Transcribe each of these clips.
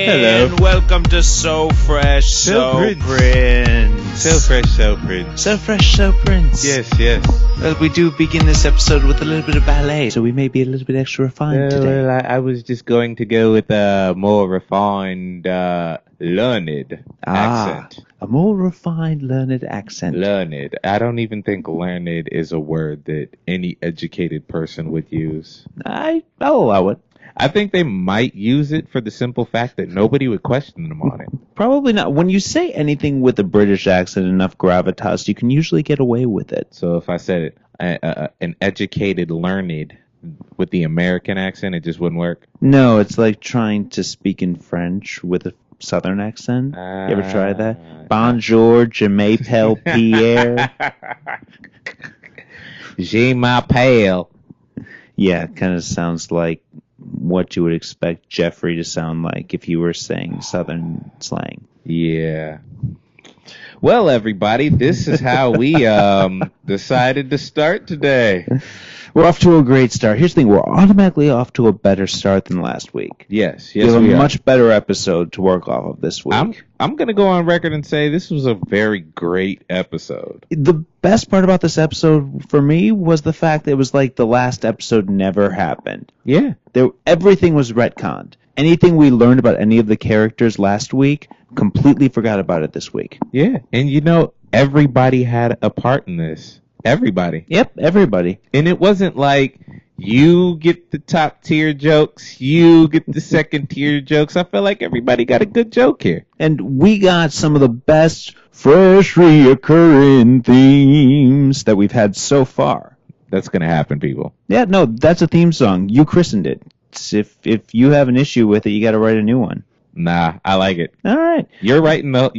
And hello. welcome to So Fresh, So Prince. So fresh, so Prince. So Fresh, So Prince. Yes. Well, we do begin this episode with a little bit of ballet, so we may be a little bit extra refined today. Well, I was just going to go with a more refined, learned accent. A more refined, learned accent. Learned. I don't even think learned is a word that any educated person would use. I'll allow it. I think they might use it for the simple fact that nobody would question them on it. Probably not. When you say anything with a British accent, enough gravitas, you can usually get away with it. So if I said it, an educated learned with the American accent, it just wouldn't work. No, it's like trying to speak in French with a Southern accent. You ever try that? Bonjour, je m'appelle Pierre. Je m'appelle. Yeah, it kind of sounds like what you would expect Jeffrey to sound like if you were saying Southern slang. Yeah. Well, everybody, this is how we decided to start today. We're off to a great start. Here's the thing. We're automatically off to a better start than last week. Yes, we have we a are. much better episode to work off of this week. I'm going to go on record and say this was a very great episode. The best part about this episode for me was the fact that it was like the last episode never happened. Yeah. Everything was retconned. Anything we learned about any of the characters last week, completely forgot about it this week. Yeah. And you know, everybody had a part in this. Everybody. Yep, everybody. And it wasn't like you get the top tier jokes, you get the second tier jokes. I feel like everybody got a good joke here. And we got some of the best fresh reoccurring themes that we've had so far. That's going to happen, people. Yeah, no, that's a theme song. You christened it. If you have an issue with it, you got to write a new one. Nah, I like it. All right. You're writing the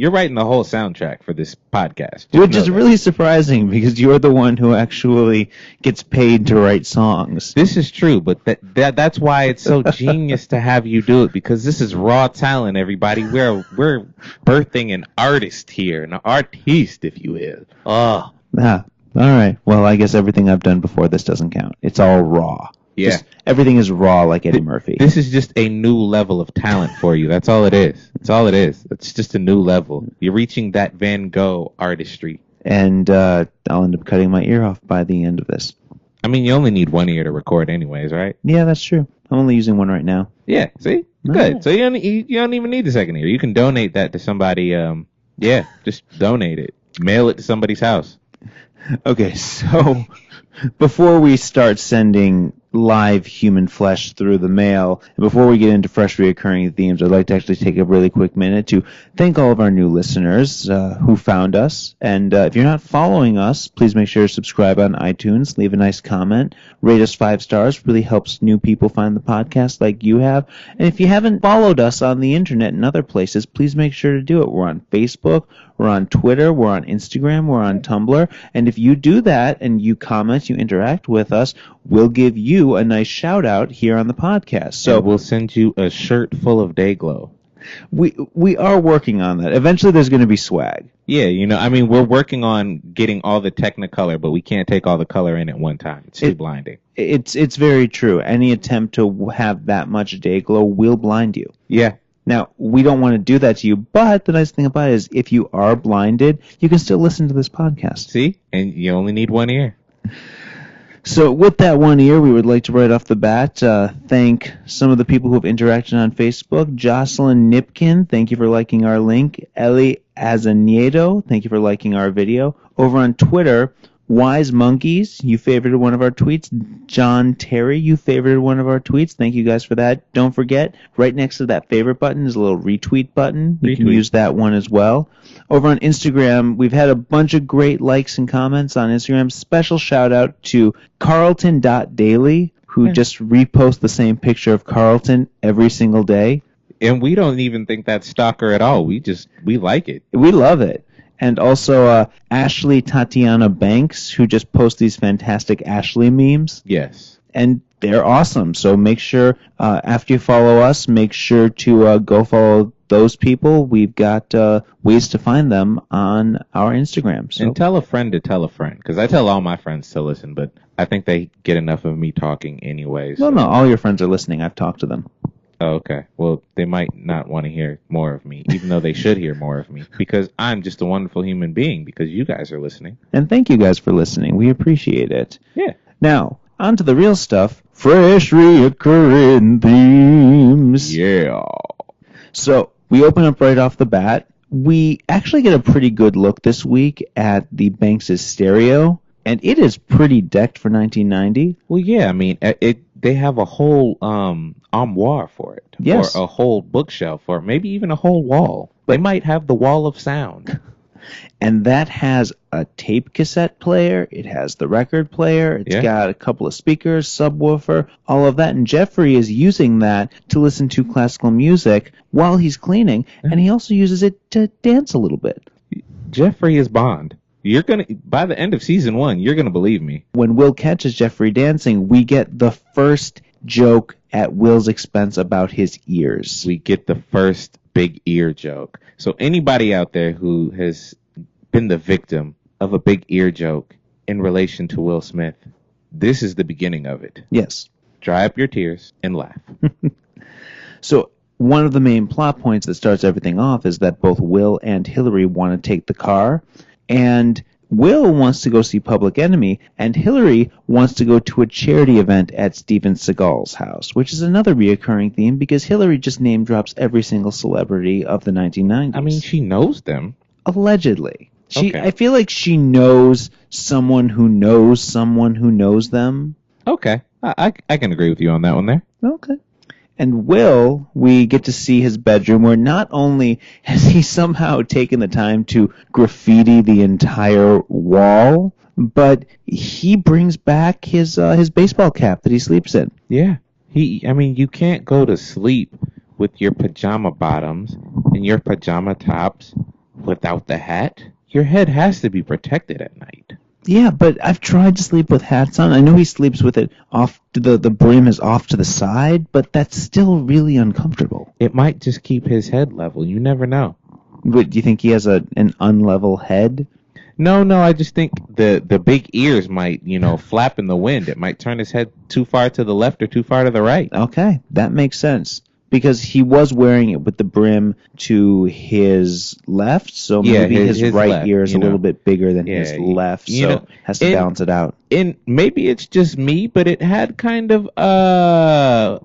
whole soundtrack for this podcast. Which is really surprising because you're the one who actually gets paid to write songs. This is true, but that's why it's so genius to have you do it, because this is raw talent, everybody. We're birthing an artist here, an artiste, if you will. Oh. Ah. All right. Well, I guess everything I've done before this doesn't count. It's all raw. Yeah. Just, everything is raw like Eddie Murphy. This is just a new level of talent for you. That's all it is. That's all it is. It's just a new level. You're reaching that Van Gogh artistry. And I'll end up cutting my ear off by the end of this. I mean, you only need one ear to record anyways, right? Yeah, that's true. I'm only using one right now. Yeah, see? Good. Right. So you don't even need the second ear. You can donate that to somebody. Just donate it. Mail it to somebody's house. Okay, so before we start sending live human flesh through the mail, and before we get into fresh reoccurring themes, I'd like to actually take a really quick minute to thank all of our new listeners who found us. And if you're not following us, please make sure to subscribe on iTunes, leave a nice comment, rate us 5 stars. Really helps new people find the podcast like you have. And if you haven't followed us on the internet and other places, please make sure to do it. We're on Facebook, we're on Twitter, we're on Instagram, we're on Tumblr. And if you do that and you comment, you interact with us, we'll give you a nice shout out here on the podcast. So and we'll send you a shirt full of Dayglow. We are working on that. Eventually there's going to be swag. Yeah, we're working on getting all the Technicolor, but we can't take all the color in at one time. It's too blinding. It's very true. Any attempt to have that much Dayglow will blind you. Yeah. Now, we don't want to do that to you, but the nice thing about it is if you are blinded, you can still listen to this podcast. See? And you only need one ear. So with that one ear, we would like to right off the bat thank some of the people who have interacted on Facebook. Jocelyn Nipkin, thank you for liking our link. Ellie Azanieto, thank you for liking our video. Over on Twitter, Wise Monkeys, you favorited one of our tweets. John Terry, you favorited one of our tweets. Thank you guys for that. Don't forget, right next to that favorite button is a little retweet button. You can use that one as well. Over on Instagram, we've had a bunch of great likes and comments on Instagram. Special shout out to Carlton.daily, who just reposts the same picture of Carlton every single day. And we don't even think that's stalker at all. We like it. We love it. And also Ashley Tatiana Banks, who just posts these fantastic Ashley memes. Yes. And they're awesome. So make sure, after you follow us, make sure to go follow those people. We've got ways to find them on our Instagram. So. And tell a friend to tell a friend, because I tell all my friends to listen, but I think they get enough of me talking anyways. Well, no, all your friends are listening. I've talked to them. Oh, okay. Well, they might not want to hear more of me, even though they should hear more of me, because I'm just a wonderful human being because you guys are listening. And thank you guys for listening. We appreciate it. Yeah. Now, on to the real stuff. Fresh reoccurring themes. Yeah. So, we open up right off the bat. We actually get a pretty good look this week at the Banks' stereo, and it is pretty decked for 1990. Well, yeah. I mean, they have a whole armoire for it. Yes. Or a whole bookshelf, or maybe even a whole wall. They might have the wall of sound. And that has a tape cassette player. It has the record player. It's got a couple of speakers, subwoofer, all of that. And Jeffrey is using that to listen to classical music while he's cleaning. And he also uses it to dance a little bit. Jeffrey is Bond. By the end of season 1, you're gonna believe me. When Will catches Jeffrey dancing, we get the first joke at Will's expense about his ears. We get the first big ear joke. So anybody out there who has been the victim of a big ear joke in relation to Will Smith, this is the beginning of it. Yes. Dry up your tears and laugh. So one of the main plot points that starts everything off is that both Will and Hillary want to take the car, and Will wants to go see Public Enemy, and Hillary wants to go to a charity event at Steven Seagal's house, which is another reoccurring theme because Hillary just name drops every single celebrity of the 1990s. I mean, she knows them. Allegedly. Okay. I feel like she knows someone who knows someone who knows them. Okay. I can agree with you on that one there. Okay. And Will, we get to see his bedroom where not only has he somehow taken the time to graffiti the entire wall, but he brings back his baseball cap that he sleeps in. Yeah. You can't go to sleep with your pajama bottoms and your pajama tops without the hat. Your head has to be protected at night. Yeah, but I've tried to sleep with hats on. I know he sleeps with it off, the brim is off to the side, but that's still really uncomfortable. It might just keep his head level. You never know. But do you think he has an unlevel head? No, I just think the big ears might, flap in the wind. It might turn his head too far to the left or too far to the right. Okay, that makes sense. Because he was wearing it with the brim to his left, so maybe his right left, ear is a little bit bigger than his left, so has to balance it out. And maybe it's just me, but it had kind of a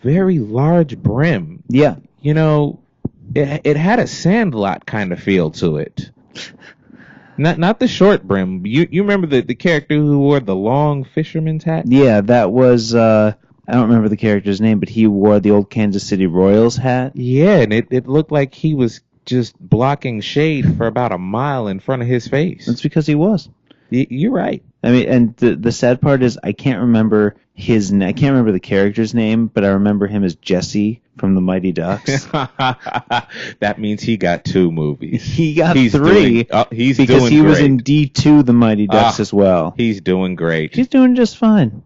very large brim. Yeah. It had a Sandlot kind of feel to it. Not the short brim. You remember the character who wore the long fisherman's hat? Yeah, that was I don't remember the character's name, but he wore the old Kansas City Royals hat. Yeah, and it looked like he was just blocking shade for about a mile in front of his face. That's because he was. You're right. I mean, and the sad part is I can't remember I can't remember the character's name, but I remember him as Jesse from the Mighty Ducks. That means he got 2 movies. He got 3 because he was in D2 the Mighty Ducks as well. He's doing great. He's doing just fine.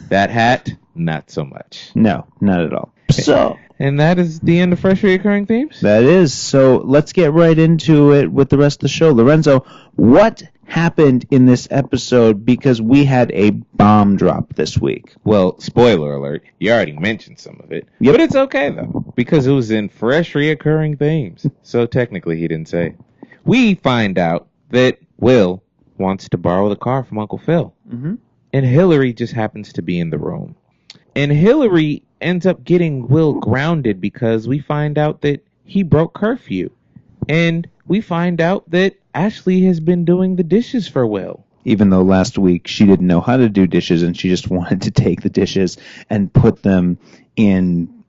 That hat, not so much. No, not at all. So, and that is the end of Fresh Reoccurring Themes? That is. So let's get right into it with the rest of the show. Lorenzo, what happened in this episode because we had a bomb drop this week? Well, spoiler alert, you already mentioned some of it. Yep. But it's okay, though, because it was in Fresh Reoccurring Themes. So technically he didn't say. We find out that Will wants to borrow the car from Uncle Phil. Mm-hmm. And Hillary just happens to be in the room. And Hillary ends up getting Will grounded because we find out that he broke curfew. And we find out that Ashley has been doing the dishes for Will. Even though last week she didn't know how to do dishes and she just wanted to take the dishes and put them in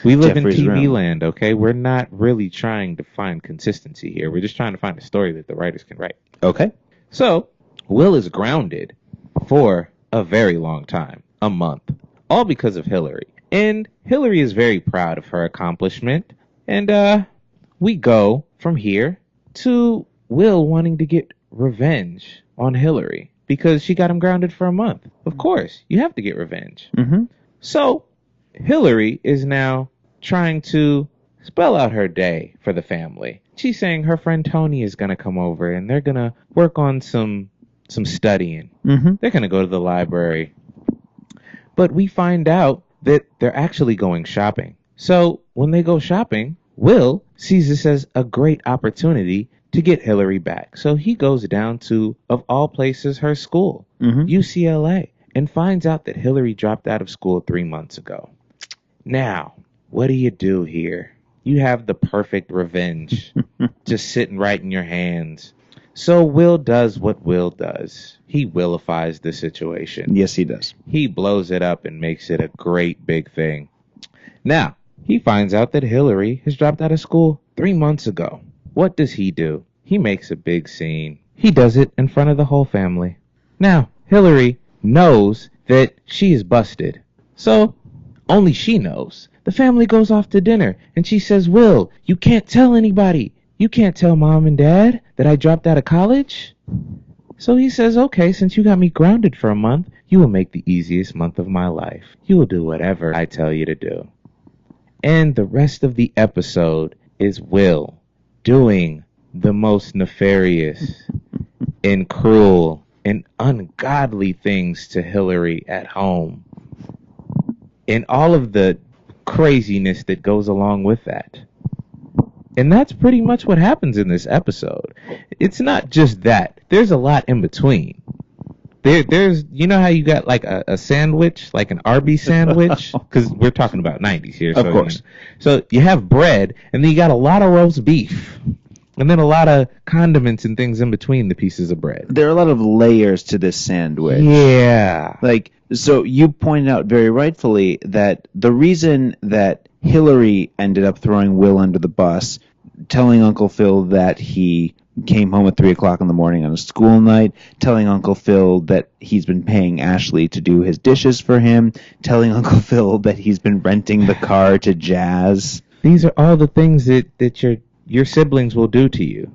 We live Jeffrey's in TV room. land, okay? We're not really trying to find consistency here. We're just trying to find a story that the writers can write. Okay. So, Will is grounded for a very long time, a month, all because of Hillary. And Hillary is very proud of her accomplishment. And we go from here to Will wanting to get revenge on Hillary because she got him grounded for a month. Of course, you have to get revenge. Mm-hmm. So, Hillary is now trying to spell out her day for the family. She's saying her friend Tony is going to come over and they're going to work on some studying. Mm-hmm. They're going to go to the library. But we find out that they're actually going shopping. So when they go shopping, Will sees this as a great opportunity to get Hillary back. So he goes down to, of all places, her school, UCLA, and finds out that Hillary dropped out of school 3 months ago. Now, what do you do here? You have the perfect revenge just sitting right in your hands. So Will does what Will does. He willifies the situation. Yes, he does. He blows it up and makes it a great big thing. Now, he finds out that Hillary has dropped out of school 3 months ago. What does he do? He makes a big scene. He does it in front of the whole family. Now, Hillary knows that she is busted. So, only she knows. The family goes off to dinner, and she says, Will, you can't tell anybody. You can't tell mom and dad that I dropped out of college. So he says, okay, since you got me grounded for a month, you will make the easiest month of my life. You will do whatever I tell you to do. And the rest of the episode is Will doing the most nefarious and cruel and ungodly things to Hillary at home. And all of the craziness that goes along with that. And that's pretty much what happens in this episode. It's not just that. There's a lot in between. There's, you know how you got like a sandwich, like an Arby's sandwich? Because we're talking about 90s here. Of course. So you have bread, and then you got a lot of roast beef. And then a lot of condiments and things in between the pieces of bread. There are a lot of layers to this sandwich. Yeah. Like, so you pointed out very rightfully that the reason that Hillary ended up throwing Will under the bus, telling Uncle Phil that he came home at 3 o'clock in the morning on a school night, telling Uncle Phil that he's been paying Ashley to do his dishes for him, telling Uncle Phil that he's been renting the car to Jazz. These are all the things that your siblings will do to you.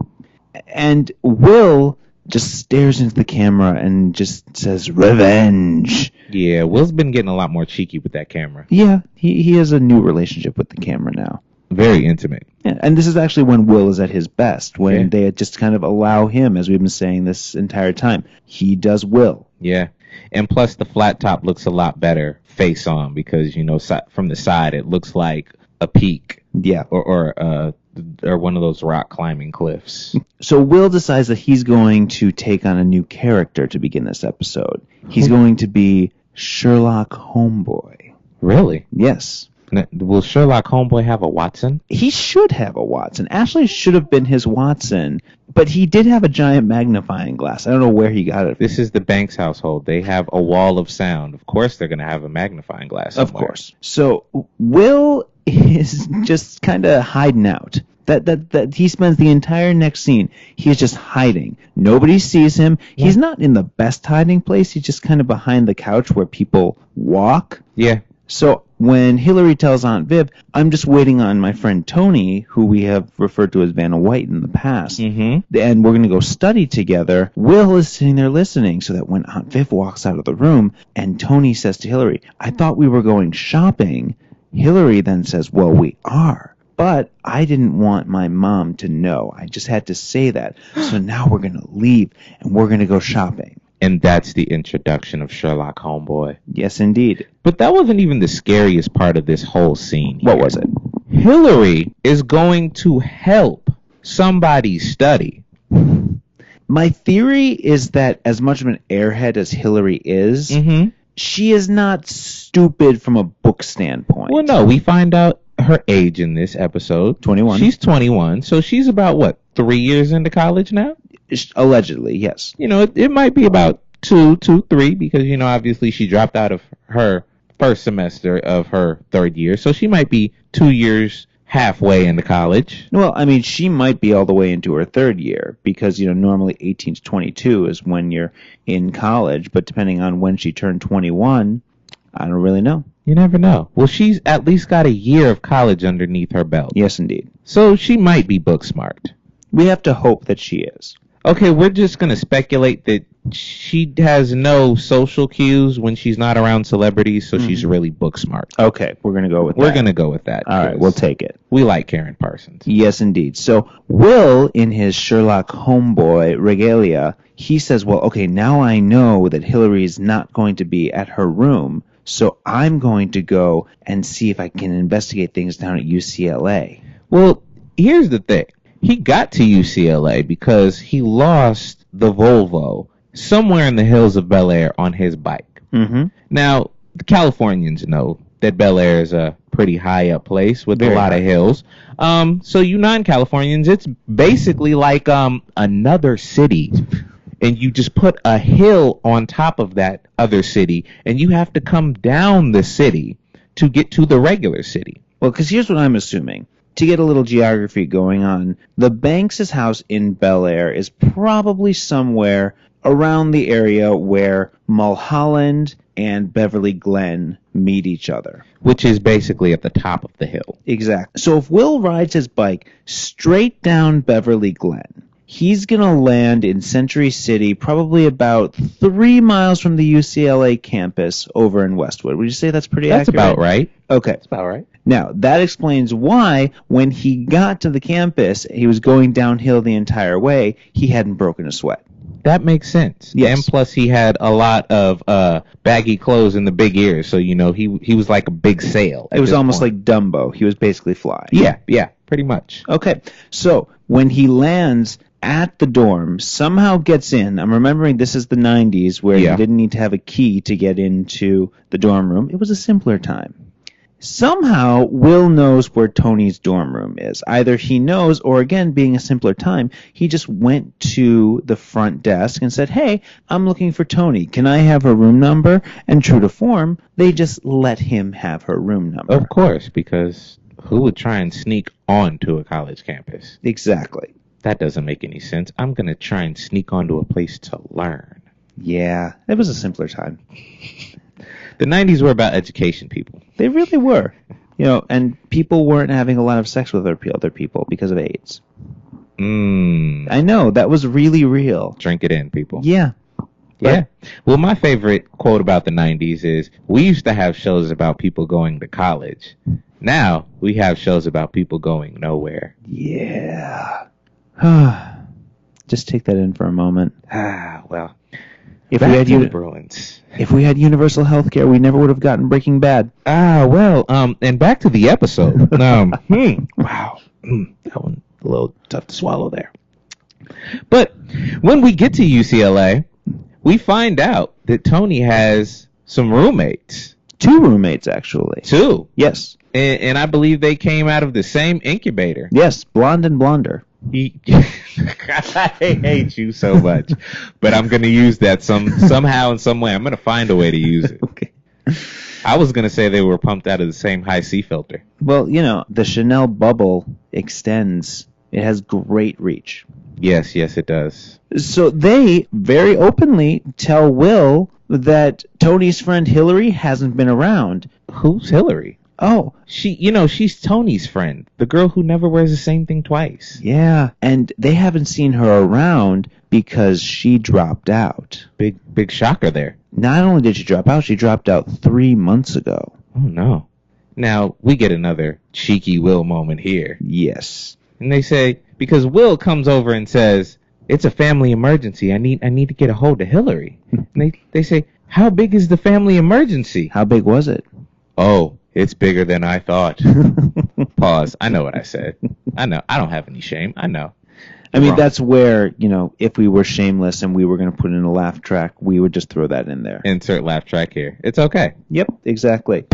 And Will just stares into the camera and just says, revenge. Yeah, Will's been getting a lot more cheeky with that camera. Yeah, he has a new relationship with the camera now. Very intimate. Yeah, and this is actually when Will is at his best, when they just kind of allow him, as we've been saying this entire time. He does Will. Yeah, and plus the flat top looks a lot better face on because, you know, from the side it looks like a peak. Yeah. Or one of those rock climbing cliffs. So Will decides that he's going to take on a new character to begin this episode. He's going to be Sherlock Homeboy. Really? Yes. Now, will Sherlock Homeboy have a Watson? He should have a Watson. Ashley should have been his Watson, but he did have a giant magnifying glass. I don't know where he got it. This is the Banks household. They have a wall of sound. Of course they're going to have a magnifying glass somewhere. Of course. So Will is just kind of hiding out. That he spends the entire next scene, he's just hiding. Nobody sees him. Yeah. He's not in the best hiding place. He's just kind of behind the couch where people walk. Yeah. So when Hillary tells Aunt Viv, I'm just waiting on my friend Tony, who we have referred to as Vanna White in the past, and we're going to go study together, Will is sitting there listening so that when Aunt Viv walks out of the room and Tony says to Hillary, I thought we were going shopping, Hillary then says, well, we are. But I didn't want my mom to know. I just had to say that. So now we're going to leave and we're going to go shopping. And that's the introduction of Sherlock Homeboy. Yes, indeed. But that wasn't even the scariest part of this whole scene here. What was it? Hillary is going to help somebody study. My theory is that as much of an airhead as Hillary is, she is not stupid from a book standpoint. Well, no, we find out her age in this episode. 21. She's 21, so she's about, 3 years into college now? Allegedly, yes. You know, it might be about 2, 3, because, you know, obviously she dropped out of her first semester of her third year, so she might be 2 years halfway into college. Well, I mean, she might be all the way into her third year, because, you know, normally 18 to 22 is when you're in college, but depending on when she turned 21, I don't really know. You never know. Well, she's at least got a year of college underneath her belt. Yes, indeed. So she might be book smart. We have to hope that she is. Okay, we're just going to speculate that she has no social cues when she's not around celebrities, so she's really book smart. Okay, we're going to go with that. We're going to go with that. All right, we'll take it. We like Karen Parsons. Yes, indeed. So Will, in his Sherlock Homeboy regalia, he says, well, okay, now I know that Hillary's not going to be at her room, so I'm going to go and see if I can investigate things down at UCLA. Well, here's the thing. He got to UCLA because he lost the Volvo somewhere in the hills of Bel Air on his bike. Mm-hmm. Now, the Californians know that Bel Air is a pretty high up place with Very a lot high. of hills. So you non-Californians, it's basically like another city. And you just put a hill on top of that other city, and you have to come down the city to get to the regular city. Well, because here's what I'm assuming. To get a little geography going on, the Banks' house in Bel Air is probably somewhere around the area where Mulholland and Beverly Glen meet each other. Which is basically at the top of the hill. Exactly. So if Will rides his bike straight down Beverly Glen, he's going to land in Century City, probably about 3 miles from the UCLA campus over in Westwood. Would you say that's pretty That's accurate? about right. Okay. That's about right. Now, that explains why, when he got to the campus, he was going downhill the entire way, he hadn't broken a sweat. That makes sense. Yes. And plus he had a lot of baggy clothes and the big ears, so he was like a big sail. It was almost like Dumbo. He was basically flying. Yeah, pretty much. Okay, so when he lands at the dorm, somehow gets in. I'm remembering this is the 90s where Yeah. you didn't need to have a key to get into the dorm room. It was a simpler time. Somehow, Will knows where Tony's dorm room is. Either he knows, or again, being a simpler time, he just went to the front desk and said, "Hey, I'm looking for Tony. Can I have her room number?" And true to form, they just let him have her room number. Of course, because who would try and sneak onto a college campus? Exactly. That doesn't make any sense. I'm going to try and sneak onto a place to learn. Yeah, it was a simpler time. The 90s were about education, people. They really were. And people weren't having a lot of sex with other people because of AIDS. I know, that was really real. Drink it in, people. Yeah. Yeah. Well, my favorite quote about the 90s is, we used to have shows about people going to college. Now, we have shows about people going nowhere. Yeah. Just take that in for a moment. Well. If Back we had to the Bruins. If we had universal health care, we never would have gotten Breaking Bad. And back to the episode. Wow. That one a little tough to swallow there. But when we get to UCLA, we find out that Tony has some roommates. 2 roommates, actually. 2. Yes. And I believe they came out of the same incubator. Yes, blonde and blonder. I hate you so much, but I'm going to use that somehow in some way. I'm going to find a way to use it. Okay. I was going to say they were pumped out of the same high C filter. Well, the Chanel bubble extends. It has great reach. Yes, it does. So they very openly tell Will that Tony's friend Hillary hasn't been around. Who's Hillary? Oh, she's Tony's friend, the girl who never wears the same thing twice. yeah, and they haven't seen her around because she dropped out. Big shocker there. Not only did she drop out, she dropped out 3 months ago. Oh no. Now we get another cheeky Will moment here. Yes. And they say, because Will comes over and says, "It's a family emergency. I need to get a hold of Hillary." And they say, "How big is the family emergency?" How big was it? "Oh, it's bigger than I thought." Pause. I know what I said. I know. I don't have any shame. I know. I mean, Wrong. that's where, if we were shameless and we were going to put in a laugh track, we would just throw that in there. Insert laugh track here. It's okay. Yep, exactly.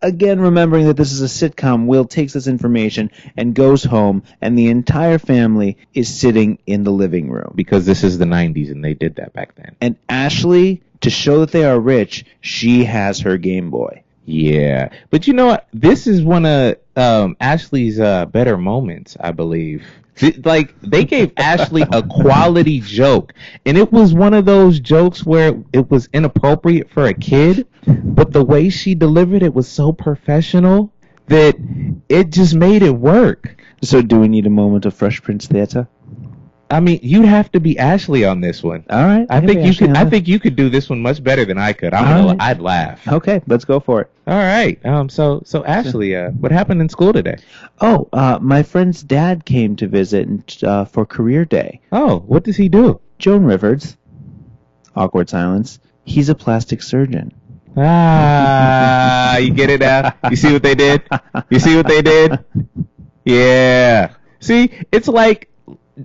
Again, remembering that this is a sitcom, Will takes this information and goes home, and the entire family is sitting in the living room. Because this is the 90s and they did that back then. And Ashley, to show that they are rich, she has her Game Boy. Yeah. But you know what? This is one of Ashley's better moments, I believe. They gave Ashley a quality joke. And it was one of those jokes where it was inappropriate for a kid. But the way she delivered it was so professional that it just made it work. So do we need a moment of Fresh Prince theater? I mean, you'd have to be Ashley on this one. All right. I think you could do this one much better than I could. I'd laugh. Okay, let's go for it. All right. So Ashley, what happened in school today? Oh, my friend's dad came to visit for career day. Oh, what does he do? Joan Rivers. Awkward silence. He's a plastic surgeon. You get it now? You see what they did? You see what they did? Yeah. See, it's like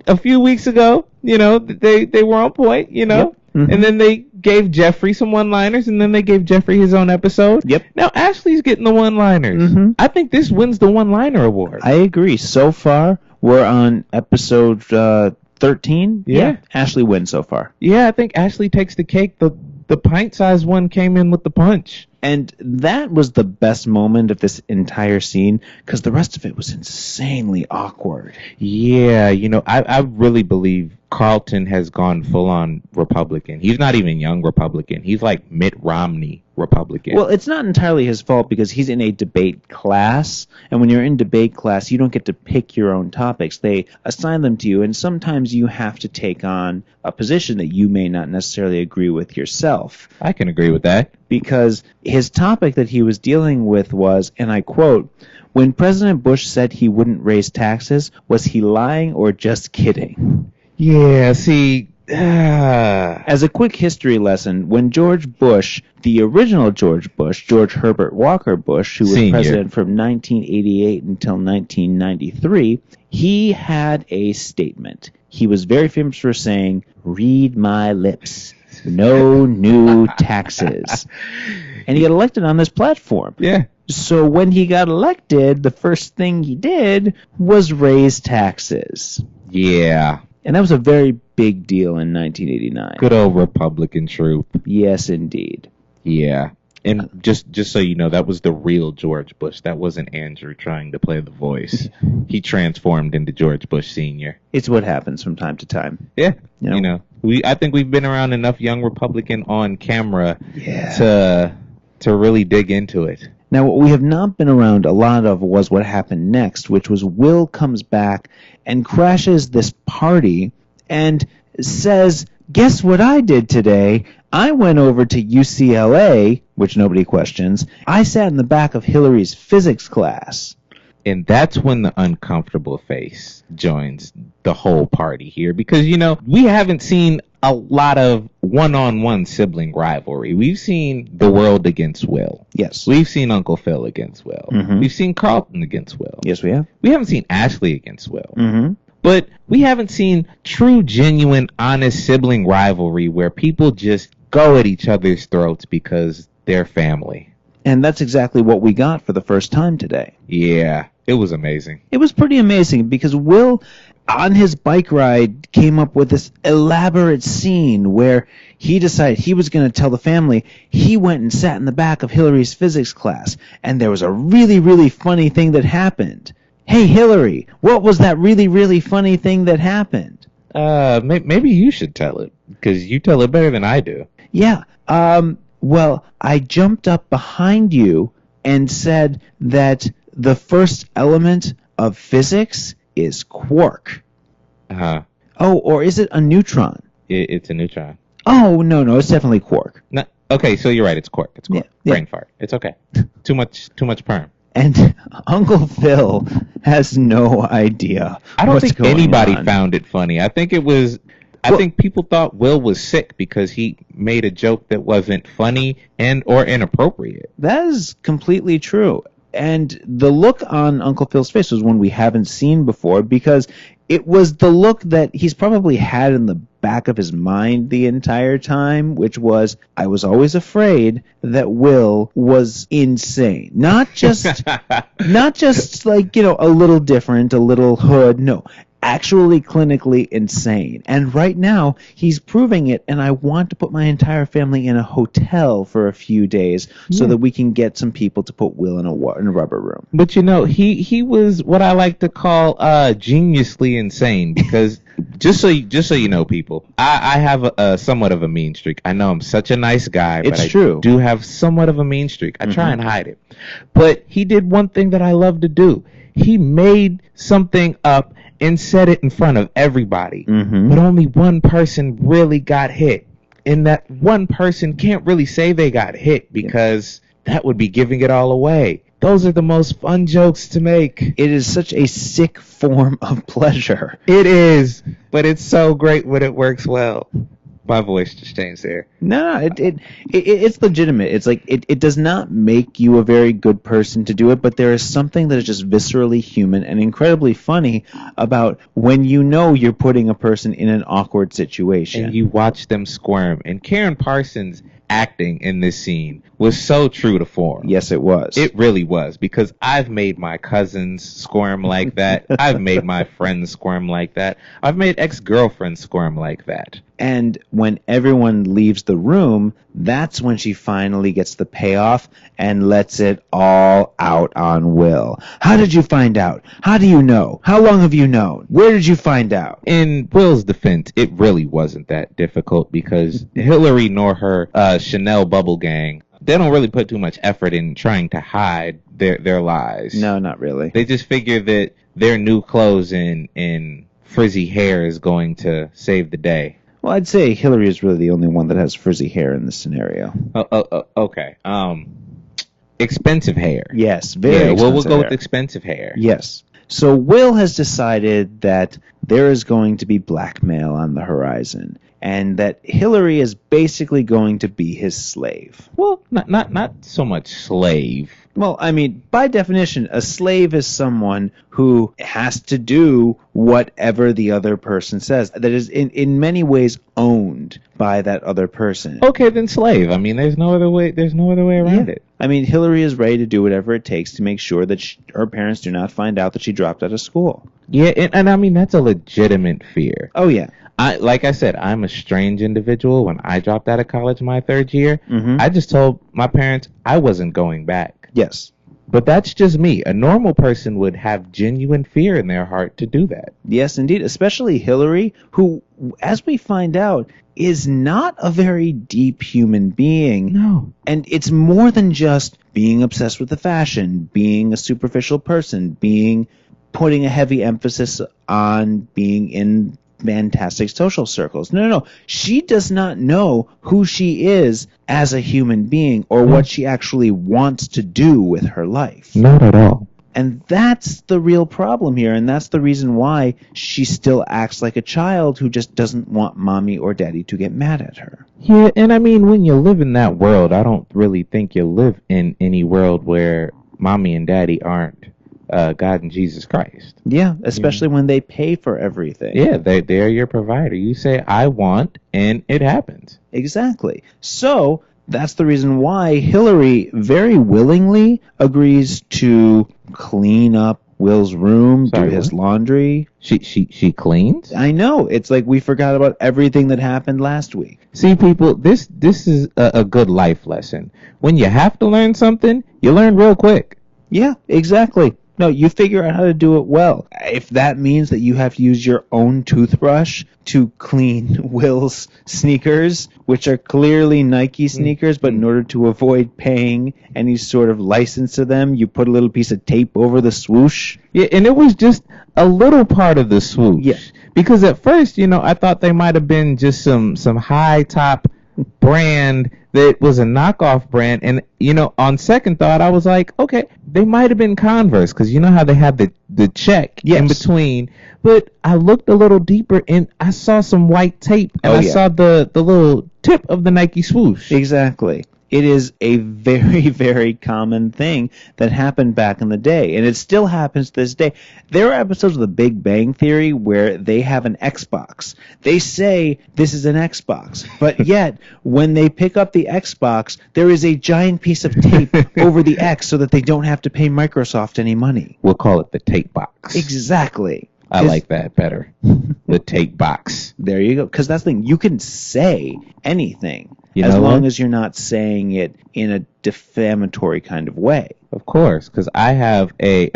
a few weeks ago, they were on point, Yep. Mm-hmm. and then they gave Jeffrey some one-liners, and then they gave Jeffrey his own episode. Yep. Now Ashley's getting the one-liners. Mm-hmm. I think this wins the one-liner award. I agree. So far, we're on episode 13. Yeah. Ashley wins so far. Yeah, I think Ashley takes the cake. The pint-sized one came in with the punch. And that was the best moment of this entire scene, because the rest of it was insanely awkward. Yeah, I really believe Carlton has gone full-on Republican. He's not even young Republican. He's like Mitt Romney Republican. Well, it's not entirely his fault, because he's in a debate class, and when you're in debate class, you don't get to pick your own topics. They assign them to you, and sometimes you have to take on a position that you may not necessarily agree with yourself. I can agree with that. Because his topic that he was dealing with was, and I quote, "When President Bush said he wouldn't raise taxes, was he lying or just kidding?" Yeah, see... As a quick history lesson, when George Bush, the original George Bush, George Herbert Walker Bush, who was Senior. president from 1988 until 1993, he had a statement. He was very famous for saying, "Read my lips. No new taxes." And he got elected on this platform. Yeah. So when he got elected, the first thing he did was raise taxes. Yeah. And that was a very big deal in 1989. Good old Republican troop. Yes, indeed. Yeah. And just so you know, that was the real George Bush. That wasn't Andrew trying to play the voice. He transformed into George Bush Sr. It's what happens from time to time. Yeah. You know? I think we've been around enough young Republican on camera Yeah. to really dig into it. Now, what we have not been around a lot of was what happened next, which was Will comes back and crashes this party and says, "Guess what I did today? I went over to UCLA," which nobody questions. "I sat in the back of Hillary's physics class." And that's when the uncomfortable face joins the whole party here. Because, we haven't seen a lot of one-on-one sibling rivalry. We've seen the world against Will. Yes. We've seen Uncle Phil against Will. Mhm. We've seen Carlton against Will. Yes, we have. We haven't seen Ashley against Will. Mm-hmm. But we haven't seen true, genuine, honest sibling rivalry where people just go at each other's throats because they're family. And that's exactly what we got for the first time today. Yeah, it was amazing. It was pretty amazing because Will, on his bike ride, came up with this elaborate scene where he decided he was going to tell the family he went and sat in the back of Hillary's physics class, and there was a really, really funny thing that happened. Hey, Hillary, what was that really, really funny thing that happened? Maybe you should tell it, because you tell it better than I do. Yeah, well, I jumped up behind you and said that the first element of physics is quark. Uh-huh. Oh, or is it a neutron? It's a neutron. Oh, no, it's definitely quark. No, okay, so you're right. It's quark. It's quark. Yeah. Brain fart. It's okay. Too much perm. And Uncle Phil has no idea. I don't what's think going anybody on. found it funny. I think it was... I think people thought Will was sick because he made a joke that wasn't funny and or inappropriate. That is completely true. And the look on Uncle Phil's face was one we haven't seen before, because it was the look that he's probably had in the back of his mind the entire time, which was, I was always afraid that Will was insane. Not just like, a little different, a little hood. No, actually clinically insane. And right now, he's proving it, and I want to put my entire family in a hotel for a few days so that we can get some people to put Will in a rubber room. But he was what I like to call geniusly insane, because just so you know, people, I have a somewhat of a mean streak. I know I'm such a nice guy, but I do have somewhat of a mean streak. I try and hide it. But he did one thing that I love to do. He made something up and said it in front of everybody. Mm-hmm. But only one person really got hit. And that one person can't really say they got hit, because that would be giving it all away. Those are the most fun jokes to make. It is such a sick form of pleasure. It is, but it's so great when it works well. My voice just changed there. No, it's legitimate. It's like it does not make you a very good person to do it, but there is something that is just viscerally human and incredibly funny about when you know you're putting a person in an awkward situation. And you watch them squirm. And Karen Parsons' acting in this scene was so true to form. Yes, it was. It really was, because I've made my cousins squirm like that. I've made my friends squirm like that. I've made ex-girlfriends squirm like that. And when everyone leaves the room, that's when she finally gets the payoff and lets it all out on Will. How did you find out? How do you know? How long have you known? Where did you find out? In Will's defense, it really wasn't that difficult, because Hillary nor her Chanel bubble gang, they don't really put too much effort in trying to hide their lies. No, not really. They just figure that their new clothes and frizzy hair is going to save the day. Well, I'd say Hillary is really the only one that has frizzy hair in this scenario. Okay. Expensive hair. Yes, very Yeah, expensive we'll go hair. with expensive hair. Yes. So Will has decided that there is going to be blackmail on the horizon, and that Hillary is basically going to be his slave. Well, not so much slave. Well, I mean, by definition, a slave is someone who has to do whatever the other person says, that is in many ways owned by that other person. Okay, then slave. I mean, there's no other way around it. I mean, Hillary is ready to do whatever it takes to make sure that her parents do not find out that she dropped out of school. Yeah, and I mean, that's a legitimate fear. Oh, yeah. Like I said, I'm a strange individual. When I dropped out of college my third year, Mhm. I just told my parents I wasn't going back. Yes. But that's just me. A normal person would have genuine fear in their heart to do that. Yes, indeed. Especially Hillary, who, as we find out, is not a very deep human being. No. And it's more than just being obsessed with the fashion, being a superficial person, putting a heavy emphasis on being in fantastic social circles. No. She does not know who she is as a human being or what she actually wants to do with her life. Not at all. And that's the real problem here, and that's the reason why she still acts like a child who just doesn't want mommy or daddy to get mad at her. Yeah, and I mean, when you live in that world, I don't really think you live in any world where mommy and daddy aren't God and Jesus Christ. Yeah, especially when they pay for everything. Yeah, they're your provider. You say, I want, and it happens. Exactly. So that's the reason why Hillary very willingly agrees to clean up Will's room, Sorry, do his what? laundry. She cleans? I know. It's like we forgot about everything that happened last week. See, people, this is a good life lesson. When you have to learn something, you learn real quick. Yeah, exactly. No, you figure out how to do it well. If that means that you have to use your own toothbrush to clean Will's sneakers, which are clearly Nike sneakers, but in order to avoid paying any sort of license to them, you put a little piece of tape over the swoosh. Yeah, and it was just a little part of the swoosh. Yeah. Because at first, I thought they might have been just some high top brand that was a knockoff brand, and on second thought I was like, okay, they might have been Converse, because you know how they have the check in between. But I looked a little deeper and I saw some white tape, and I saw the little tip of the Nike swoosh. Exactly. It is a very, very common thing that happened back in the day, and it still happens to this day. There are episodes of The Big Bang Theory where they have an Xbox. They say this is an Xbox, but yet when they pick up the Xbox, there is a giant piece of tape over the X so that they don't have to pay Microsoft any money. We'll call it the tape box. Exactly. I like that better. The tape box. There you go. Because that's the thing. You can say anything You as know long what? as you're not saying it in a defamatory kind of way. Of course, because I have a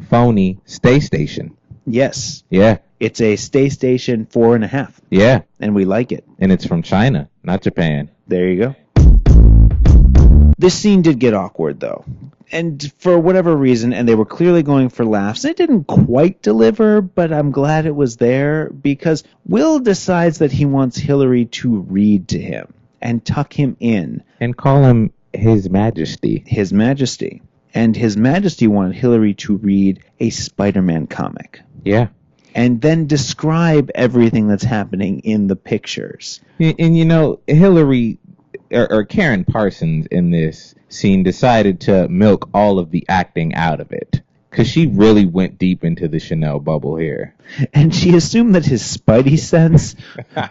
phony stay station. Yes. Yeah, It's a Stay Station 4.5, yeah, and we like it. and it's from China, not Japan. There you go. This scene did get awkward, though. And for whatever reason, and they were clearly going for laughs, it didn't quite deliver, but I'm glad it was there, because Will decides that he wants Hillary to read to him and tuck him in, And call him His Majesty. His Majesty. And His Majesty wanted Hillary to read a Spider-Man comic. Yeah. and then describe everything that's happening in the pictures. And you know, Hillary or Karen Parsons in this scene decided to milk all of the acting out of it. Because she really went deep into the Chanel bubble here. And she assumed that his spidey sense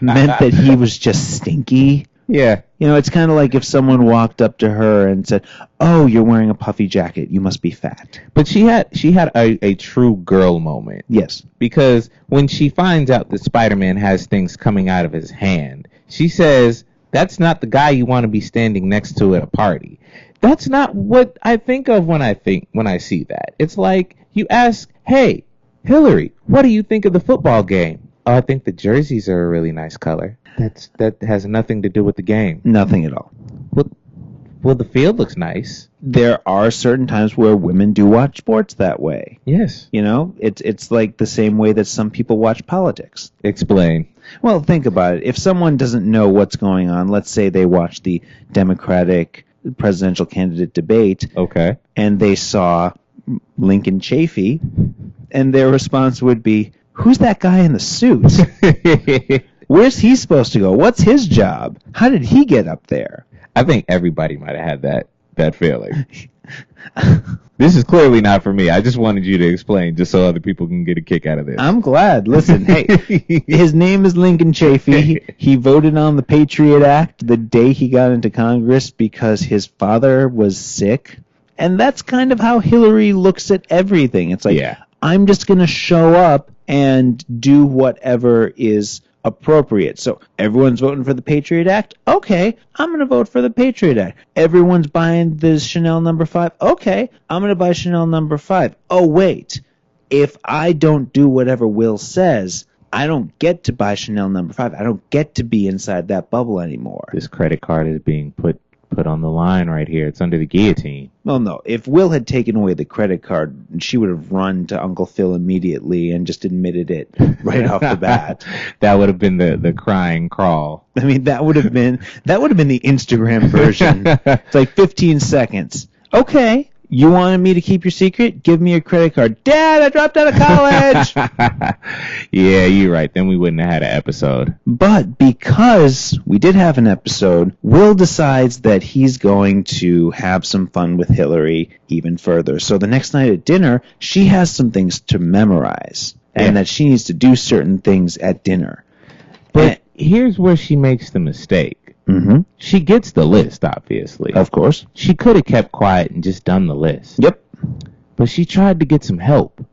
meant that he was just stinky. Yeah. You know, it's kind of like if someone walked up to her and said, "Oh, you're wearing a puffy jacket. You must be fat." But she had a true girl moment. Yes. Because when she finds out that Spider-Man has things coming out of his hand, she says, "That's not the guy you want to be standing next to at a party." That's not what I think of when I see that. It's like you ask, "Hey, Hillary, what do you think of the football game?" "Oh, I think the jerseys are a really nice color." That has nothing to do with the game. Nothing at all. Well, the field looks nice. There are certain times where women do watch sports that way. Yes. You know, it's like the same way that some people watch politics. Explain. Well, think about it. If someone doesn't know what's going on, let's say they watch the Democratic presidential candidate debate, Okay. and they saw Lincoln Chafee, and their response would be, "Who's that guy in the suit? Where's he supposed to go? What's his job? How did he get up there?" I think everybody might have had that feeling. This is clearly not for me. I just wanted you to explain just so other people can get a kick out of this. I'm glad. Listen, hey, his name is Lincoln Chafee. He voted on the Patriot Act the day he got into Congress because his father was sick. And that's kind of how Hillary looks at everything. It's like, Yeah. I'm just going to show up and do whatever is appropriate. So everyone's voting for the Patriot Act? Okay, I'm going to vote for the Patriot Act. Everyone's buying the Chanel number 5? Okay, I'm going to buy Chanel number 5. Oh, wait. If I don't do whatever Will says, I don't get to buy Chanel number 5. I don't get to be inside that bubble anymore. This credit card is being put on the line right here. It's under the guillotine. Well, no. If Will had taken away the credit card, she would have run to Uncle Phil immediately and just admitted it right off the bat. That would have been the crying crawl. I mean, that would have been the Instagram version. It's like 15 seconds. Okay, you wanted me to keep your secret? Give me your credit card. Dad, I dropped out of college. Yeah, you're right. Then we wouldn't have had an episode. But because we did have an episode, Will decides that he's going to have some fun with Hillary even further. So the next night at dinner, she has some things to memorize, and that she needs to do certain things at dinner. But here's where she makes the mistake. Mm-hmm. She gets the list, obviously. Of course. She could have kept quiet and just done the list. Yep. But she tried to get some help.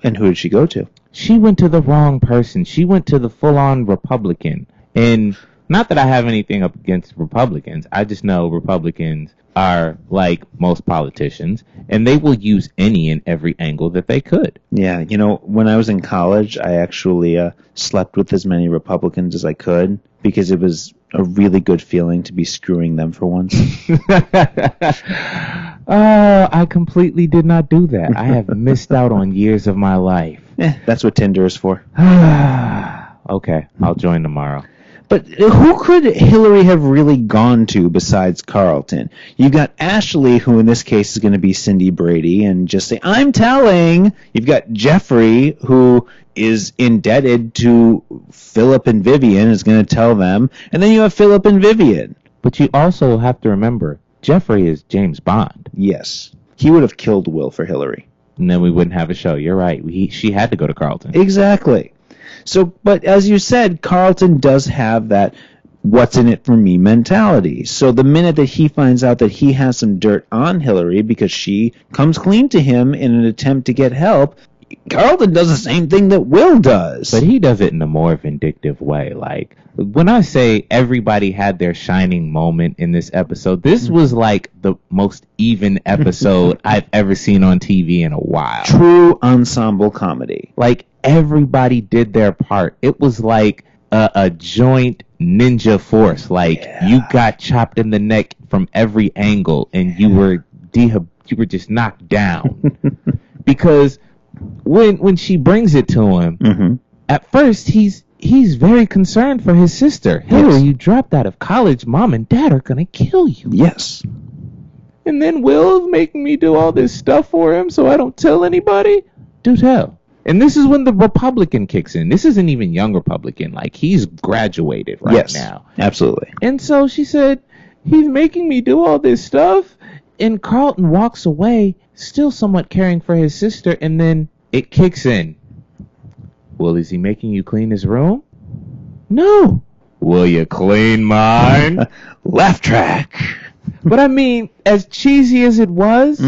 And who did she go to? She went to the wrong person. She went to the full-on Republican. And not that I have anything up against Republicans. I just know Republicans are like most politicians, and they will use any and every angle that they could. Yeah, you know, when I was in college, I actually slept with as many Republicans as I could because it was a really good feeling to be screwing them for once. I completely did not do that. I have missed out on years of my life. That's what Tinder is for. Okay, I'll join tomorrow. But who could Hillary have really gone to besides Carlton? You've got Ashley, who in this case is going to be Cindy Brady, and just say, "I'm telling." You've got Jeffrey, who is indebted to Philip and Vivian, is going to tell them. And then you have Philip and Vivian. But you also have to remember, Jeffrey is James Bond. Yes. He would have killed Will for Hillary. And then we wouldn't have a show. You're right. She had to go to Carlton. Exactly. So, but as you said, Carlton does have that what's in it for me mentality. So the minute that he finds out that he has some dirt on Hillary because she comes clean to him in an attempt to get help, Carlton does the same thing that Will does. But he does it in a more vindictive way. Like, when I say everybody had their shining moment in this episode, this was like the most even episode I've ever seen on TV in a while. True ensemble comedy. Like, everybody did their part. It was like a joint ninja force. Like, you got chopped in the neck from every angle, and you were just knocked down. Because when she brings it to him, at first he's very concerned for his sister. Hillary, you dropped out of college. Mom and Dad are gonna kill you. Yes. And then Will's making me do all this stuff for him so I don't tell anybody. Do tell. And this is when the Republican kicks in. This isn't even young Republican. Like, he's graduated right now. Absolutely. And so she said, he's making me do all this stuff. And Carlton walks away, still somewhat caring for his sister. And then it kicks in. Well, is he making you clean his room? No. Will you clean mine? Laugh track. But I mean, as cheesy as it was,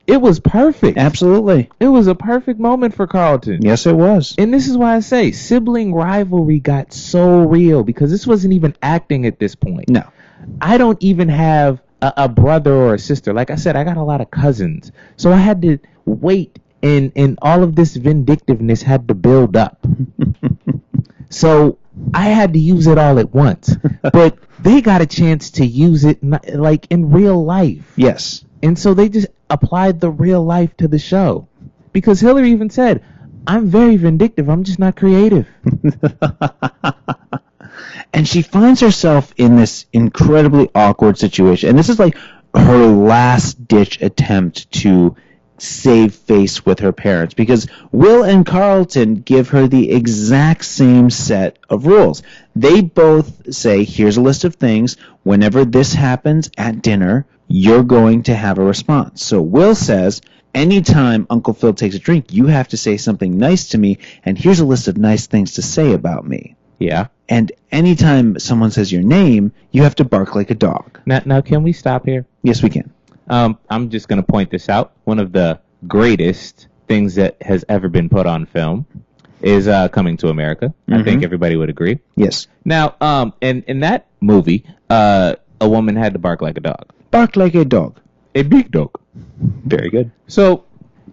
it was perfect. Absolutely. It was a perfect moment for Carlton. Yes, it was. And this is why I say sibling rivalry got so real, because this wasn't even acting at this point. No. I don't even have a brother or a sister. Like I said, I got a lot of cousins. So I had to wait, and all of this vindictiveness had to build up. So I had to use it all at once. But they got a chance to use it like in real life. Yes. And so they just applied the real life to the show. Because Hillary even said, I'm very vindictive. I'm just not creative. And she finds herself in this incredibly awkward situation. And this is like her last-ditch attempt to save face with her parents. Because Will and Carlton give her the exact same set of rules. They both say, here's a list of things. Whenever this happens at dinner, you're going to have a response. So Will says, anytime Uncle Phil takes a drink, you have to say something nice to me, and here's a list of nice things to say about me. Yeah. And anytime someone says your name, you have to bark like a dog. Now can we stop here? Yes, we can. I'm just going to point this out. One of the greatest things that has ever been put on film is Coming to America. I think everybody would agree. Yes. Now, in that movie, a woman had to bark like a dog. Bark like a dog. A big dog. Very good. So,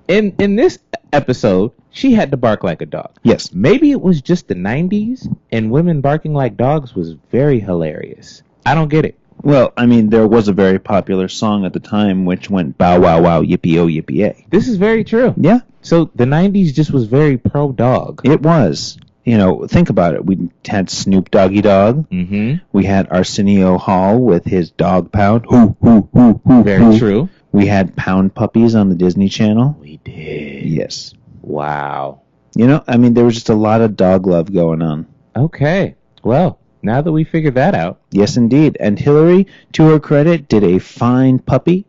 in this episode, she had to bark like a dog. Yes. Maybe it was just the 90s, and women barking like dogs was very hilarious. I don't get it. Well, I mean, there was a very popular song at the time which went bow wow wow yippee oh yippee yay. This is very true. Yeah. So the 90s just was very pro dog. It was. You know, think about it. We had Snoop Doggy Dogg. Mm-hmm. We had Arsenio Hall with his dog pound. Hoo, hoo, hoo, hoo, Very hoo. true. We had Pound Puppies on the Disney Channel. We did. Yes. Wow. You know, I mean, there was just a lot of dog love going on. Okay. Well, now that we figured that out. Yes, indeed. And Hillary, to her credit, did a fine puppy.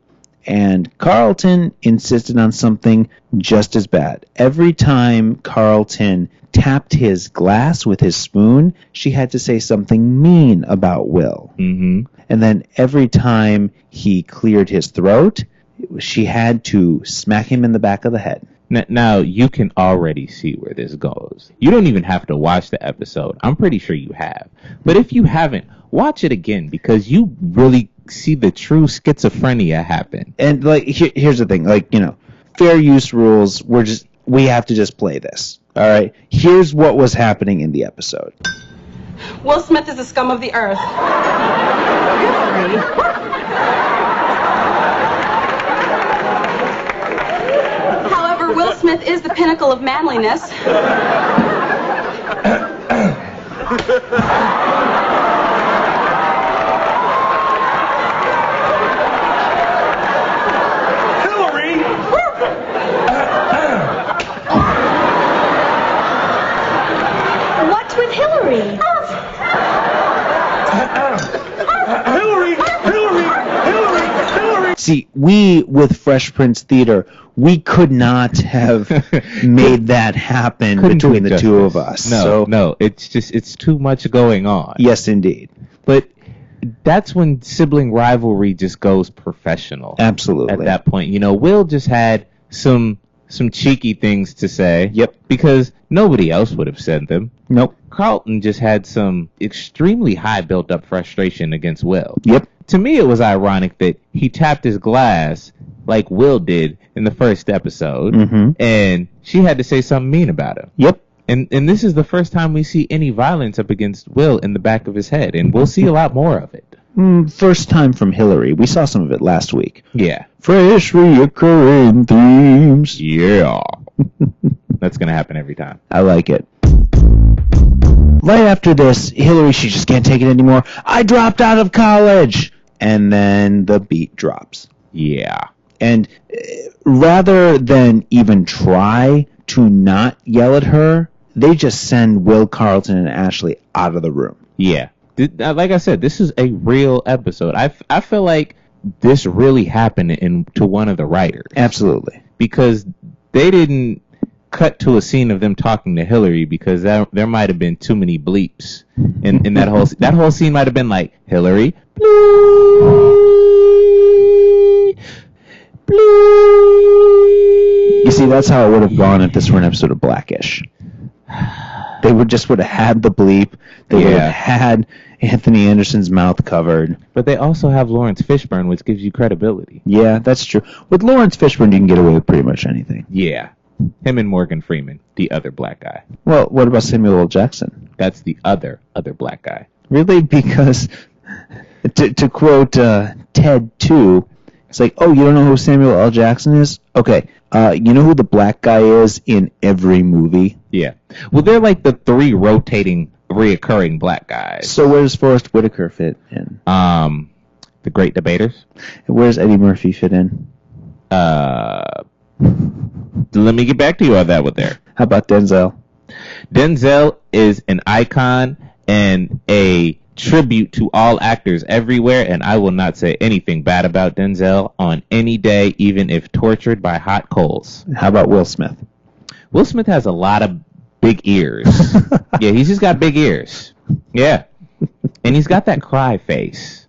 And Carlton insisted on something just as bad. Every time Carlton tapped his glass with his spoon, she had to say something mean about Will. Mm-hmm. And then every time he cleared his throat, she had to smack him in the back of the head. Now, you can already see where this goes. You don't even have to watch the episode. I'm pretty sure you have. But if you haven't, watch it again, because you really see the true schizophrenia happen. And like, here's the thing, like, you know, fair use rules. We have to just play this. All right. Here's what was happening in the episode. Will Smith is the scum of the earth. However, Will Smith is the pinnacle of manliness. What's with Hillary? See, we, with Fresh Prince Theater, we could not have made that happen between the two of us. No, it's too much going on. Yes, indeed. But that's when sibling rivalry just goes professional. Absolutely. At that point, you know, Will just had some cheeky things to say. Yep. Because nobody else would have said them. Nope. Carlton just had some extremely high built-up frustration against Will. Yep. To me, it was ironic that he tapped his glass like Will did in the first episode, and she had to say something mean about him. Yep. And this is the first time we see any violence up against Will in the back of his head, and we'll see a lot more of it. First time from Hillary. We saw some of it last week. Yeah. Fresh reoccurring themes. Yeah. That's going to happen every time. I like it. Right after this, Hillary, she just can't take it anymore. I dropped out of college. And then the beat drops. Yeah. And rather than even try to not yell at her, they just send Will, Carlton, and Ashley out of the room. Yeah. Like I said, this is a real episode. I feel like this really happened to one of the writers. Absolutely. Because they didn't cut to a scene of them talking to Hillary because there might have been too many bleeps. And that whole scene might have been like, Hillary, bleep, bleep. You see, that's how it would have gone if this were an episode of Blackish. They would have had the bleep. They would have had Anthony Anderson's mouth covered. But they also have Lawrence Fishburne, which gives you credibility. Yeah, that's true. With Lawrence Fishburne, you can get away with pretty much anything. Yeah. Him and Morgan Freeman, the other black guy. Well, what about Samuel L. Jackson? That's the other black guy. Really? Because, to quote Ted 2, it's like, oh, you don't know who Samuel L. Jackson is? Okay. You know who the black guy is in every movie? Yeah. Well, they're like the 3 rotating, reoccurring black guys. So where does Forrest Whitaker fit in? The Great Debaters. Where does Eddie Murphy fit in? Let me get back to you on that one there. How about Denzel? Denzel is an icon and a tribute to all actors everywhere, and I will not say anything bad about Denzel on any day, even if tortured by hot coals. How about Will Smith? Will Smith has a lot of big ears. Yeah, he's just got big ears. Yeah. And he's got that cry face.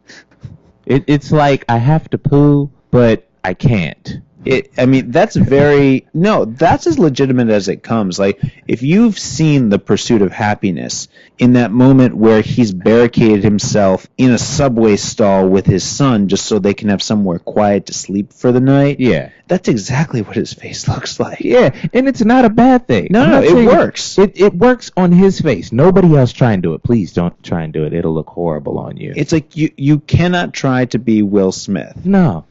It's like, I have to poo, but I can't. That's as legitimate as it comes. Like, if you've seen The Pursuit of Happiness, in that moment where he's barricaded himself in a subway stall with his son just so they can have somewhere quiet to sleep for the night, yeah, that's exactly what his face looks like. Yeah, and it's not a bad thing. No, it works. It works on his face. Nobody else try and do it. Please don't try and do it. It'll look horrible on you. It's like you cannot try to be Will Smith. No.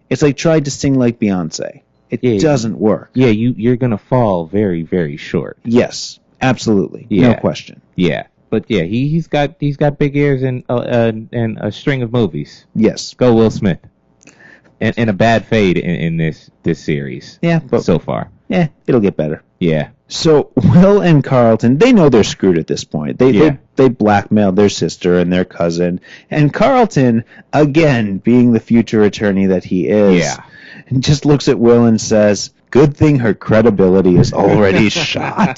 It's like try to sing like Beyonce. It doesn't work. Yeah, you're going to fall very, very short. Yes, absolutely. Yeah. No question. Yeah. But yeah, he's got big ears and a string of movies. Yes. Go Will Smith. And a bad fade in this series. Yeah, but so far. Yeah, it'll get better. Yeah. So Will and Carlton, they know they're screwed at this point. They blackmailed their sister and their cousin. And Carlton, again, being the future attorney that he is, just looks at Will and says, good thing her credibility is already shot.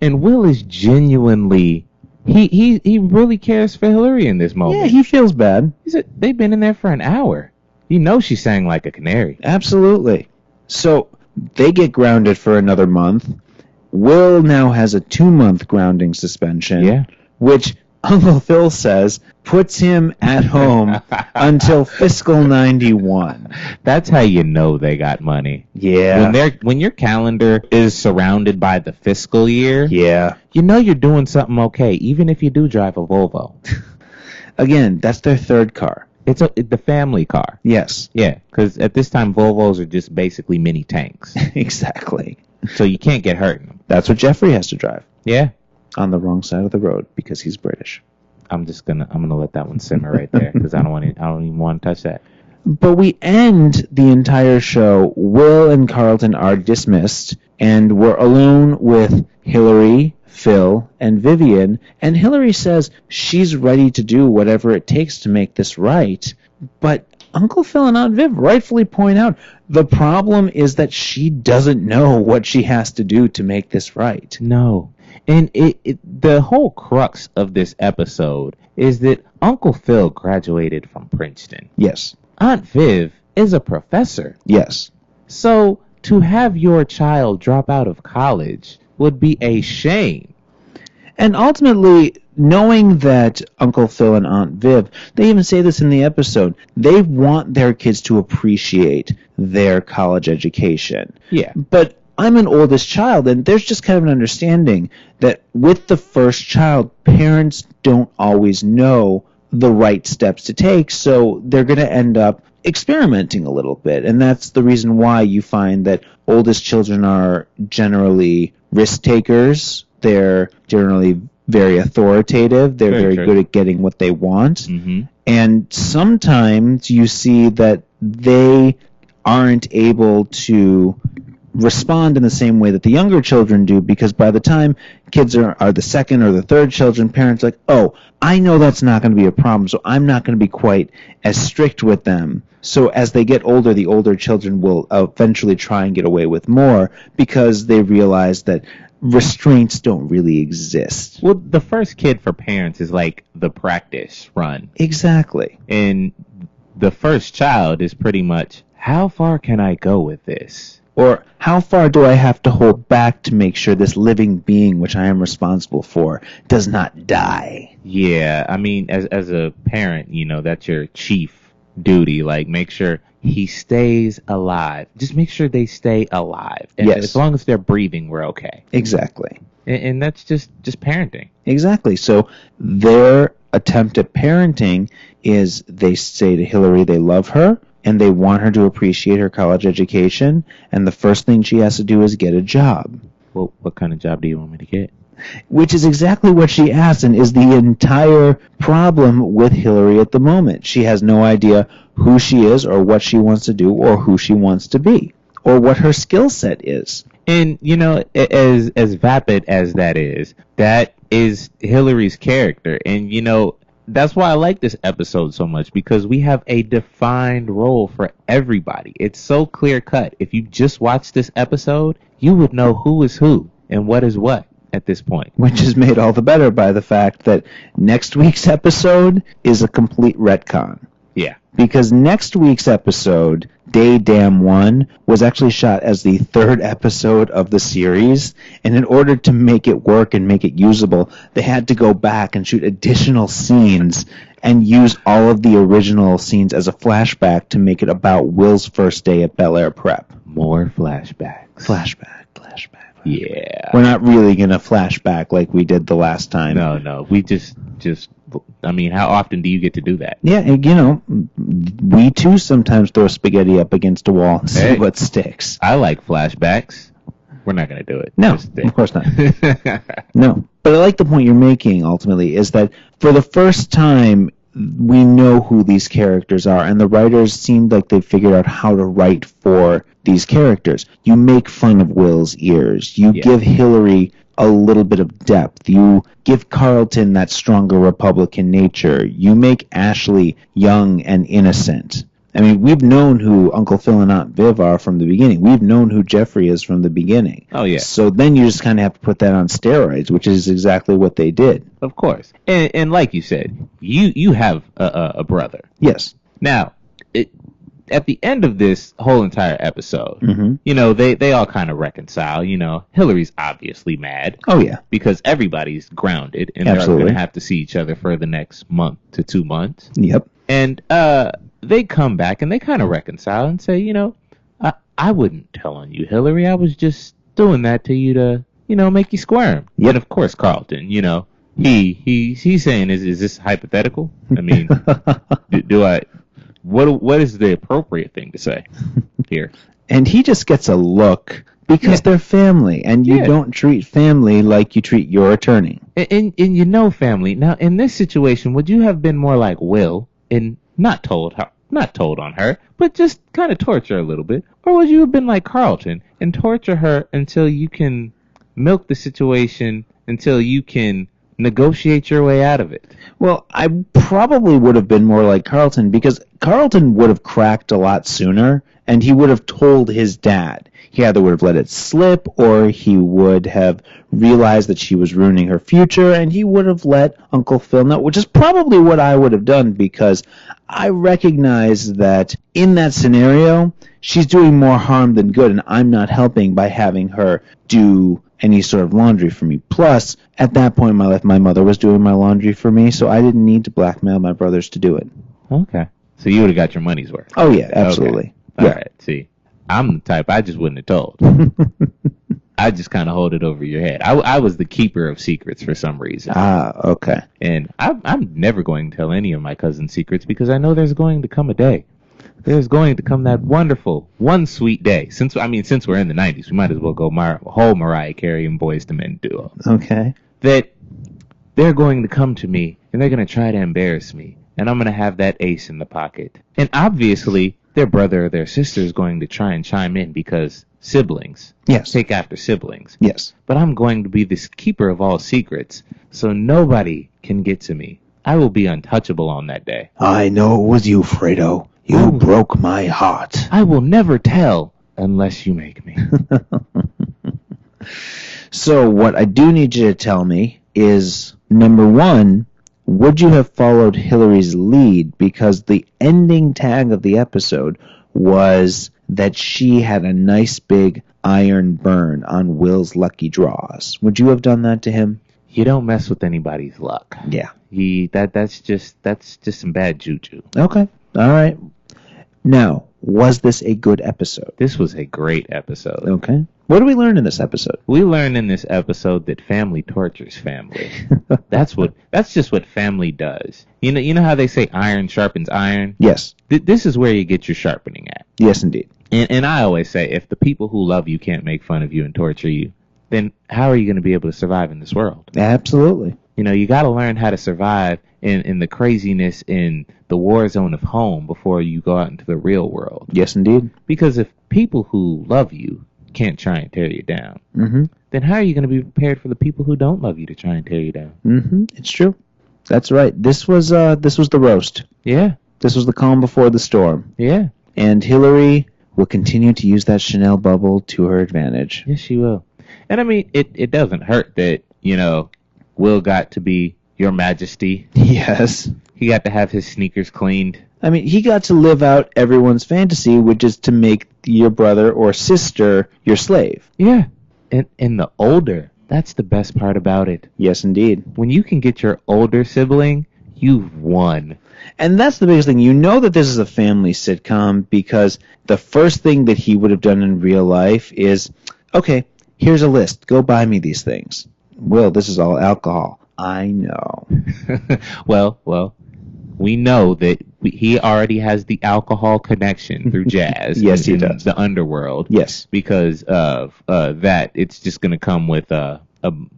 And Will is genuinely, he really cares for Hillary in this moment. Yeah, he feels bad. He said, they've been in there for an hour. You know she sang like a canary. Absolutely. So they get grounded for another month. Will now has a 2-month grounding suspension, which Uncle Phil says puts him at home until fiscal 91. That's how you know they got money. Yeah. When your calendar is surrounded by the fiscal year, you know you're doing something okay, even if you do drive a Volvo. Again, that's their third car. It's the family car. Yes. Yeah, because at this time, Volvos are just basically mini tanks. Exactly. So you can't get hurt in them. That's what Jeffrey has to drive. Yeah. On the wrong side of the road because he's British. I'm gonna let that one simmer right there because I don't even want to touch that. But we end the entire show. Will and Carlton are dismissed, and we're alone with Hillary, Phil, and Vivian. And Hillary says she's ready to do whatever it takes to make this right. But Uncle Phil and Aunt Viv rightfully point out the problem is that she doesn't know what she has to do to make this right. No. And the whole crux of this episode is that Uncle Phil graduated from Princeton. Yes. Aunt Viv is a professor. Yes. So to have your child drop out of college would be a shame. And ultimately, knowing that Uncle Phil and Aunt Viv, they even say this in the episode, they want their kids to appreciate their college education. Yeah. But I'm an oldest child, and there's just kind of an understanding that with the first child, parents don't always know the right steps to take, so they're going to end up experimenting a little bit. And that's the reason why you find that oldest children are generally risk takers. They're generally very authoritative. They're very good at getting what they want. Mm-hmm. And sometimes you see that they aren't able to respond in the same way that the younger children do, because by the time kids are the second or the third children, parents are like, oh, I know that's not going to be a problem, so I'm not going to be quite as strict with them. So as they get older, the older children will eventually try and get away with more because they realize that restraints don't really exist. Well, the first kid for parents is like the practice run. Exactly. And the first child is pretty much, how far can I go with this? Or how far do I have to hold back to make sure this living being, which I am responsible for, does not die? Yeah, I mean, as a parent, that's your chief duty. Like, make sure he stays alive. Just make sure they stay alive. And yes. As long as they're breathing, we're okay. Exactly. And that's just parenting. Exactly. So their attempt at parenting is they say to Hillary they love her, and they want her to appreciate her college education, and the first thing she has to do is get a job. Well, what kind of job do you want me to get? Which is exactly what she asked, and is the entire problem with Hillary at the moment. She has no idea who she is or what she wants to do or who she wants to be or what her skill set is. And, as vapid as that is Hillary's character. And, that's why I like this episode so much, because we have a defined role for everybody. It's so clear cut. If you just watch this episode, you would know who is who and what is what at this point. Which is made all the better by the fact that next week's episode is a complete retcon. Yeah. Because next week's episode, Day Damn One, was actually shot as the third episode of the series, and in order to make it work and make it usable, they had to go back and shoot additional scenes and use all of the original scenes as a flashback to make it about Will's first day at Bel Air Prep. More flashbacks. Flashback. Yeah. We're not really going to flashback like we did the last time. No. We just, I mean, how often do you get to do that? Yeah, we too sometimes throw spaghetti up against a wall and see what sticks. I like flashbacks. We're not going to do it. No, of course not. No. But I like the point you're making, ultimately, is that for the first time, we know who these characters are, and the writers seemed like they figured out how to write for these characters. You make fun of Will's ears. You give Hillary a little bit of depth. You give Carlton that stronger Republican nature. You make Ashley young and innocent. I mean, we've known who Uncle Phil and Aunt Viv are from the beginning. We've known who Jeffrey is from the beginning. Oh, yeah. So then you just kind of have to put that on steroids, which is exactly what they did. Of course. And like you said, you have a brother. Yes. Now, at the end of this whole entire episode, they all kind of reconcile. Hillary's obviously mad. Oh, yeah. Because everybody's grounded, and Absolutely. they're going to have to see each other for the next month to 2 months. Yep. And they come back and they kind of reconcile and say, I wouldn't tell on you, Hillary. I was just doing that to you to, make you squirm. Yep. And of course, Carlton, he's saying, is this hypothetical? I mean, do I? What is the appropriate thing to say here? And he just gets a look because they're family, and you don't treat family like you treat your attorney. And family. Now, in this situation, would you have been more like Will and not told on her, but just kind of torture her a little bit? Or would you have been like Carlton and torture her until you can milk the situation, until you can negotiate your way out of it? Well, I probably would have been more like Carlton, because Carlton would have cracked a lot sooner, and he would have told his dad. He either would have let it slip, or he would have realized that she was ruining her future, and he would have let Uncle Phil know, which is probably what I would have done, because I recognize that in that scenario, she's doing more harm than good, and I'm not helping by having her do any sort of laundry for me. Plus, at that point in my life, my mother was doing my laundry for me, so I didn't need to blackmail my brothers to do it. Okay. So you would have got your money's worth. Oh, yeah, absolutely. Okay. All right. See, I'm the type I just wouldn't have told. I just kind of hold it over your head. I was the keeper of secrets for some reason. Ah, okay. And I'm never going to tell any of my cousin's secrets, because I know there's going to come a day. There's going to come that wonderful, one sweet day. Since we're in the 90s, we might as well go whole Mariah Carey and Boyz II Men duo. Okay. That they're going to come to me, and they're going to try to embarrass me, and I'm going to have that ace in the pocket. And obviously, their brother or their sister is going to try and chime in because siblings Yes. take after siblings. Yes. But I'm going to be this keeper of all secrets, so nobody can get to me. I will be untouchable on that day. I know it was you, Fredo. You broke my heart. I will never tell unless you make me. So what I do need you to tell me is, number one, would you have followed Hillary's lead? Because the ending tag of the episode was that she had a nice big iron burn on Will's lucky draws. Would you have done that to him? You don't mess with anybody's luck. Yeah. That's just some bad juju. Okay. All right. Now, was this a good episode? This was a great episode. Okay. What did we learn in this episode? We learned in this episode that family tortures family. That's just what family does. You know how they say iron sharpens iron? Yes. This is where you get your sharpening at. Yes, indeed. And I always say, if the people who love you can't make fun of you and torture you, then how are you going to be able to survive in this world? Absolutely. You got to learn how to survive in the craziness in the war zone of home before you go out into the real world. Yes, indeed. Because if people who love you can't try and tear you down, then how are you going to be prepared for the people who don't love you to try and tear you down? It's true. That's right. This was the roast. Yeah. This was the calm before the storm. Yeah. And Hillary will continue to use that Chanel bubble to her advantage. Yes, she will. And I mean, it doesn't hurt that, Will got to be Your Majesty. Yes. He got to have his sneakers cleaned. I mean, he got to live out everyone's fantasy, which is to make your brother or sister your slave. Yeah. And the older, that's the best part about it. Yes, indeed. When you can get your older sibling, you've won. And that's the biggest thing. You know that this is a family sitcom because the first thing that he would have done in real life is, okay, here's a list. Go buy me these things. Will, this is all alcohol. I know. Well, we know that he already has the alcohol connection through Jazz. Yes, he does. The underworld. Yes. Because of that, it's just going to come with a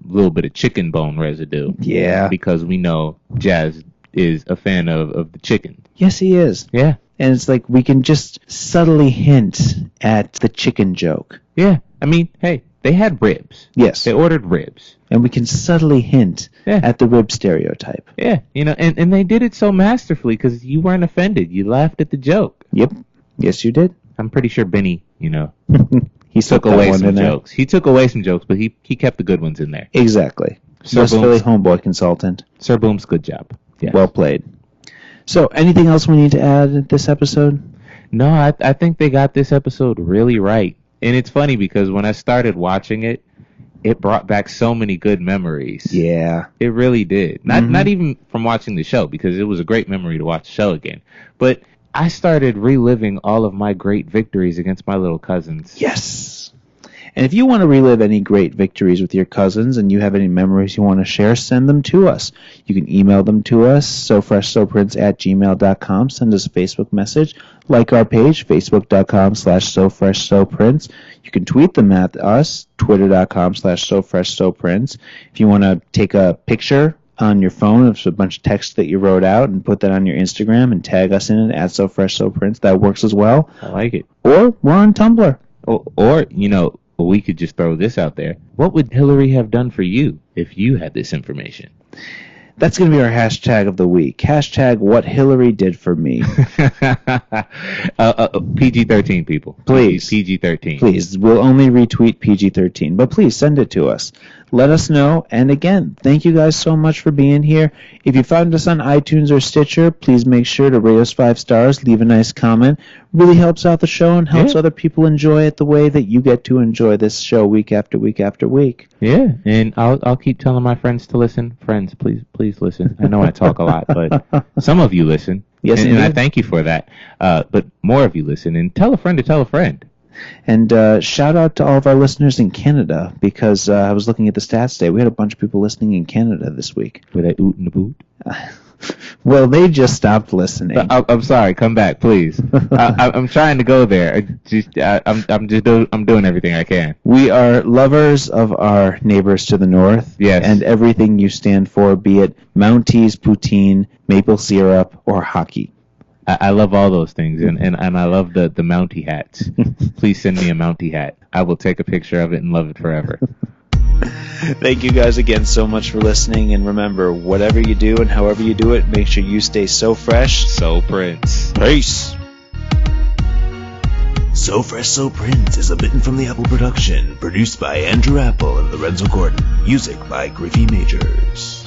little bit of chicken bone residue. Yeah. Because we know Jazz is a fan of the chicken. Yes, he is. Yeah. And it's like we can just subtly hint at the chicken joke. Yeah. I mean, hey, they had ribs. Yes. They ordered ribs. And we can subtly hint at the rib stereotype. Yeah. And they did it so masterfully because you weren't offended. You laughed at the joke. Yep. Yes, you did. I'm pretty sure Benny, he took away some jokes. He took away some jokes, but he kept the good ones in there. Exactly. Sir West Philly homeboy consultant. Sir Boom's good job. Yes. Well played. So, anything else we need to add in this episode? No, I think they got this episode really right. And it's funny because when I started watching it, it brought back so many good memories. Yeah. It really did. Not even from watching the show, because it was a great memory to watch the show again. But I started reliving all of my great victories against my little cousins. Yes. And if you want to relive any great victories with your cousins and you have any memories you want to share, send them to us. You can email them to us, sofreshsoprince@gmail.com. Send us a Facebook message. Like our page, facebook.com/sofreshsoprince. You can tweet them at us, twitter.com/sofreshsoprince. If you want to take a picture on your phone of a bunch of text that you wrote out and put that on your Instagram and tag us in it at sofreshsoprince, that works as well. I like it. Or we're on Tumblr. Or we could just throw this out there. What would Hillary have done for you if you had this information? That's going to be our hashtag of the week. Hashtag what Hillary did for me. PG-13, people. Please. PG-13. Please. We'll only retweet PG-13. But please send it to us. Let us know. And again, thank you guys so much for being here. If you found us on iTunes or Stitcher, please make sure to rate us 5 stars. Leave a nice comment. Really helps out the show and helps other people enjoy it the way that you get to enjoy this show week after week after week. Yeah, and I'll keep telling my friends to listen. Friends, please listen. I know I talk a lot, but some of you listen. Yes, and I thank you for that. But more of you listen, and tell a friend to tell a friend. And shout out to all of our listeners in Canada, because I was looking at the stats today. We had a bunch of people listening in Canada this week. Were they oot in the boot? Well, they just stopped listening. I'm sorry. Come back, please. I'm trying to go there. I'm doing everything I can. We are lovers of our neighbors to the north. Yes. And everything you stand for, be it Mounties, poutine, maple syrup, or hockey. I love all those things, and I love the Mountie hats. Please send me a Mountie hat. I will take a picture of it and love it forever. Thank you guys again so much for listening, and remember, whatever you do and however you do it, make sure you stay so fresh. So Prince. Peace. So Fresh, So Prince is a Bitten from the Apple production, produced by Andrew Apple and Lorenzo Gordon. Music by Griffey Majors.